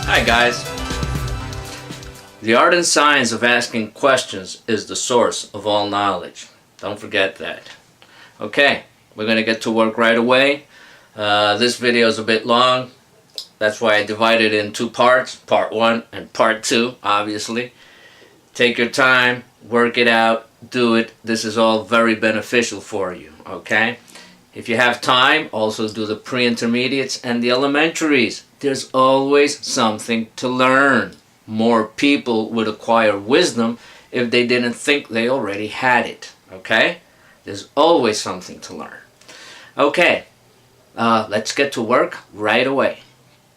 Hi guys. The art and science of asking questions is the source of all knowledge. Don't forget that. Okay, we're going to get to work right away. This video is a bit long. That's why I divided it in two parts, part 1 and part 2, obviously. Take your time, work it out, do it. This is all very beneficial for you, okay? If you have time, also do the pre-intermediates and the elementaries. There's always something to learn. More people would acquire wisdom if they didn't think they already had it, okay? There's always something to learn. Okay, let's get to work right away.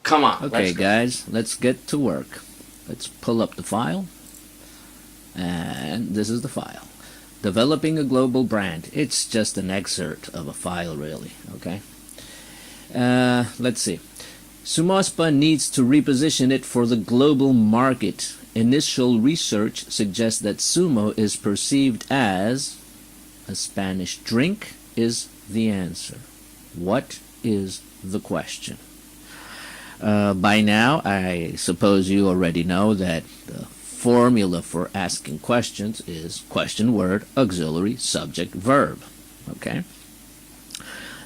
Come on. Okay, guys, let's get to work. Let's pull up the file. And this is the file. Developing a global brand. It's just an excerpt of a file, really. Okay. Let's see. Sumaspa needs to reposition it for the global market. Initial research suggests that sumo is perceived as a Spanish drink is the answer. What is the question? By now, I suppose you already know that the formula for asking questions is question, word, auxiliary, subject, verb. Okay?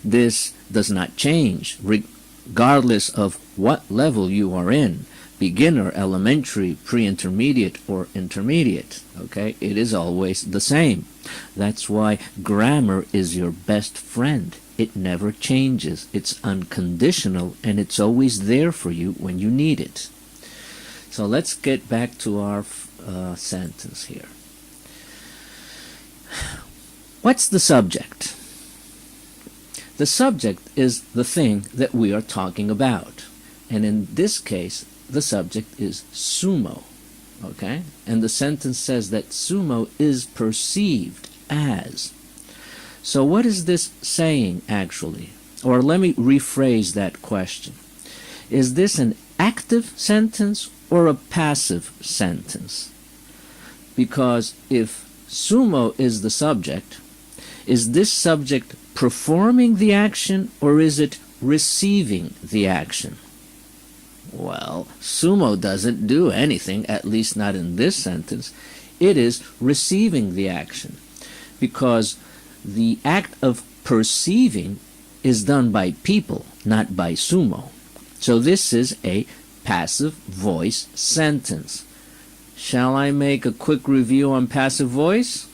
This does not change regardless of what level you are in, beginner, elementary, pre-intermediate, or intermediate. Okay? It is always the same. That's why grammar is your best friend. It never changes. It's unconditional, and it's always there for you when you need it. So let's get back to our sentence here. What's the subject? The subject is the thing that we are talking about. And in this case, the subject is sumo. Okay? And the sentence says that sumo is perceived as. So what is this saying, actually? Or let me rephrase that question. Is this an active sentence or a passive sentence? Because if sumo is the subject, is this subject performing the action or is it receiving the action? Well, sumo doesn't do anything, at least not in this sentence. It is receiving the action, because the act of perceiving is done by people, not by sumo. So this is a passive voice sentence. Shall I make a quick review on passive voice?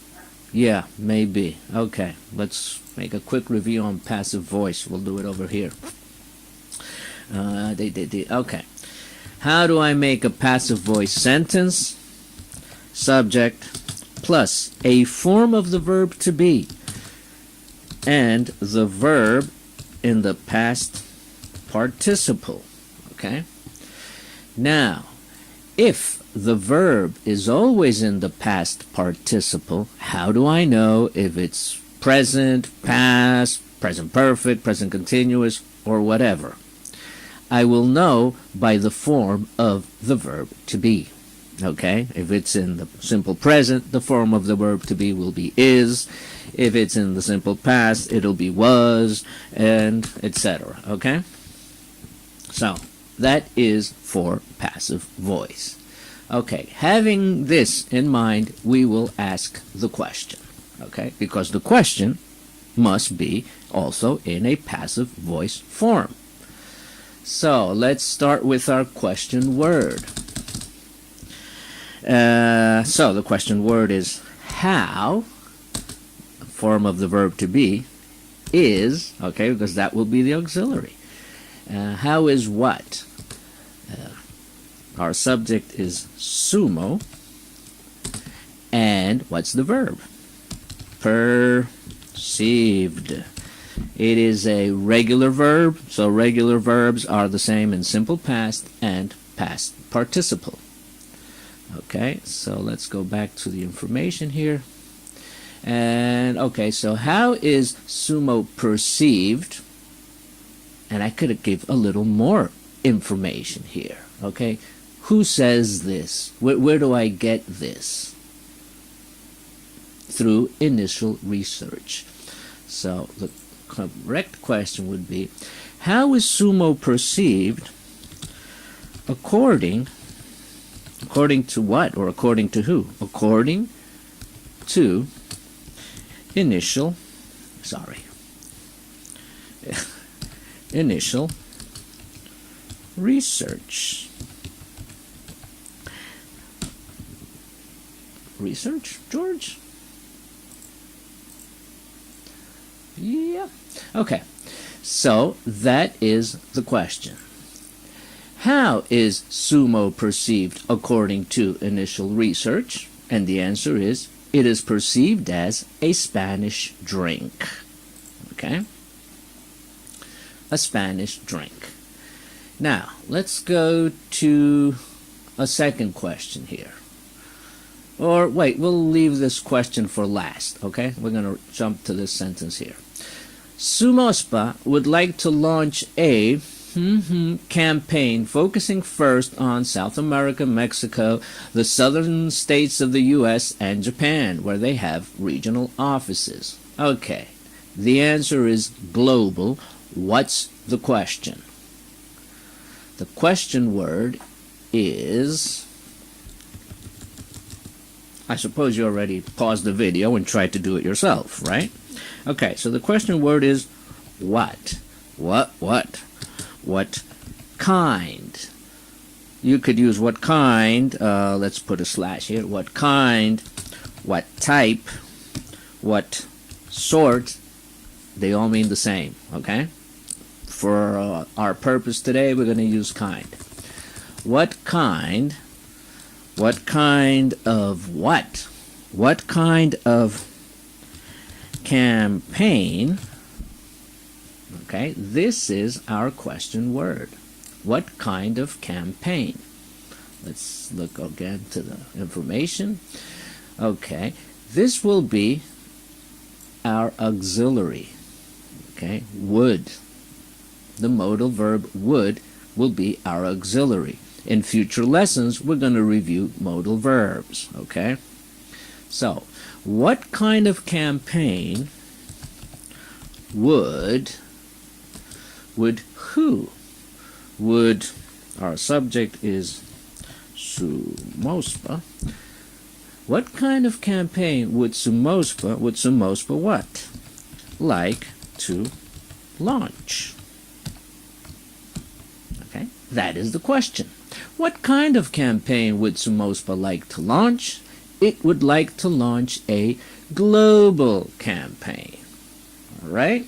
Yeah, maybe. Okay, let's make a quick review on passive voice. We'll do it over here. Okay. How do I make a passive voice sentence? Subject plus a form of the verb to be and the verb in the past participle. Okay? Now, if the verb is always in the past participle, how do I know if it's present, past, present perfect, present continuous, or whatever? I will know by the form of the verb to be. Okay? If it's in the simple present, the form of the verb to be will be is. If it's in the simple past, it'll be was, and etc. Okay? So, that is for passive voice. Okay, having this in mind, we will ask the question. Okay? Because the question must be also in a passive voice form. So, let's start with our question word. So, the question word is how, form of the verb to be, is, okay, because that will be the auxiliary. How is what? Our subject is sumo, and what's the verb? Perceived. It is a regular verb, so regular verbs are the same in simple past and past participle. Okay, so let's go back to the information here. And, okay, so how is sumo perceived? And I could give a little more information here, okay? Who says this? Where do I get this? Through initial research. So the correct question would be, how is sumo perceived according to what, or according to who? According to initial research. Research, George? Yeah. Okay. So that is the question. How is sumo perceived according to initial research? And the answer is, it is perceived as a Spanish drink. Okay? A Spanish drink. Now, let's go to a second question here. Or wait, we'll leave this question for last, okay? We're going to jump to this sentence here. Sumospa would like to launch a campaign focusing first on South America, Mexico, the southern states of the U.S., and Japan, where they have regional offices. Okay, the answer is global. What's the question? The question word is... I suppose you already paused the video and tried to do it yourself, right? Okay, so the question word is what? What kind? You could use what kind, let's put a slash here, what kind, what type, what sort, they all mean the same, okay? For our purpose today, we're going to use kind. What kind of what? What kind of campaign? Okay, this is our question word. What kind of campaign? Let's look again to the information. Okay, this will be our auxiliary. Okay, would. The modal verb would will be our auxiliary. In future lessons, we're going to review modal verbs, okay? So, what kind of campaign would who? Would, our subject is Sumospa. What kind of campaign would Sumospa what? Like to launch. Okay, that is the question. What kind of campaign would Sumospa like to launch? It would like to launch a global campaign. All right?